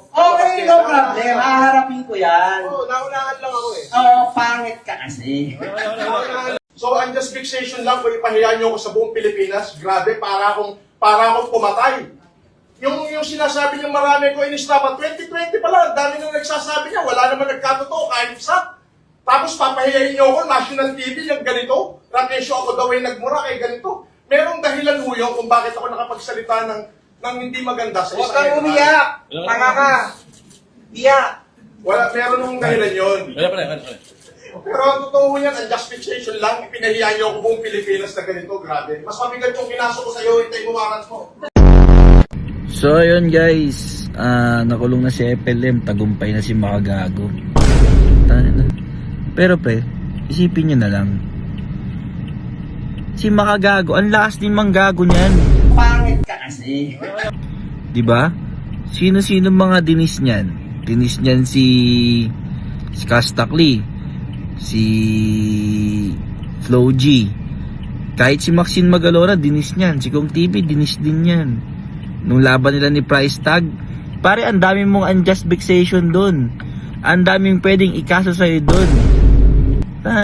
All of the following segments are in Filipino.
Okay, no problem. Haharapin ko yan. Oo, naunahan lang ako eh. Oo, pangit ka kasi. So, unjust fixation lang kung ipahiya niyo ako sa buong Pilipinas. Grabe, para akong pumatay. Yung sinasabi niyo marami ko inistapa, 2020 pa lang, dami nang nagsasabi niya, wala naman nagkatotoo, kahit isa. Tapos papahiyahin niyo ako, national TV, yung ganito. Rakesyo ako daw ay nagmura kay ganito. Merong dahilan ho yun kung bakit ako nakapagsalita ng hindi maganda sa Huwag isang kang umiyak. Tanga ka. Iyak. Meron nung dahilan yun. Wala. Pero ang totoo yan, ang justification lang, ipinahiya niyo ako buong Pilipinas na ganito, grabe. Mas mabigat yung kinaso ko sa'yo, hintay mo warrants mo. So ayun guys, nakulong na si FLM, tagumpay na si Makagago. Pero pre, isipin nyo na lang, si Makagago, ang lakas din manggago niyan. Pangit ka kasi. Diba? Sino-sino mga dinis niyan? Dinis niyan si Kastakli, si Flo G. Kahit si Maxine Magalona, dinis niyan. Si Kong TV, dinis din yan. Nung laban nila ni Price Tag, pare, ang daming mong unjust vexation dun. Ang daming pwedeng ikaso sa'yo dun. Na.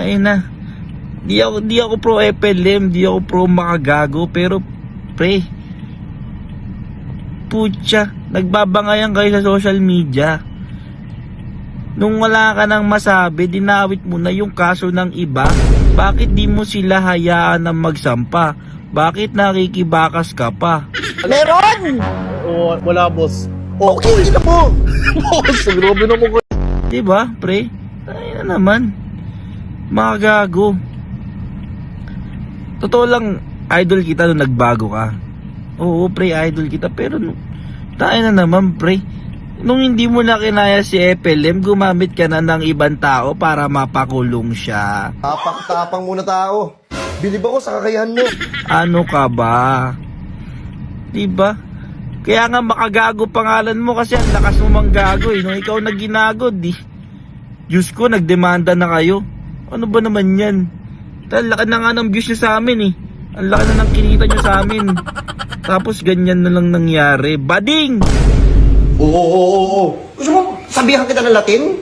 Di ako pro FLM, di ako pro Makagago, pero pre, putya, nagbabangayan kayo sa social media. Nung wala ka nang masabi, dinawit mo na yung kaso ng iba. Bakit di mo sila hayaan na magsampa? Bakit nakikibakas ka pa? Meron! Oo, wala boss. Okay, ito mo! Boss, grabe naman ko. Diba, pre? Ay na naman. Makagago. Totoo lang, idol kita nung nagbago ka. Oo, pre, idol kita. Pero, tayo na naman, pre. Nung hindi mo na kinaya si FLM, gumamit ka na ng ibang tao para mapakulong siya. Tapak-tapang muna tao. Bilib ako sa kakayahan mo. Ano ka ba? Diba? Kaya nga Makagago pangalan mo kasi ang lakas mo manggago eh. Nung ikaw nagginagod eh. Diyos ko, nagdemanda na kayo. Ano ba naman yan? Ang laki na nga ng views nyo sa amin eh. Ang laki na ng kinita nyo sa amin. Tapos ganyan na lang nangyari. Bading! Oo. Gusto mo, sabihan kita ng Latin?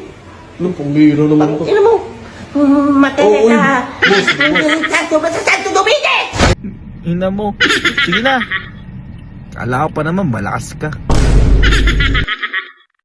Anong pambira naman to? Ina mo. Matay ka! Santo Domingue! Ina mo. Sige na. Kala ko pa naman malakas ka.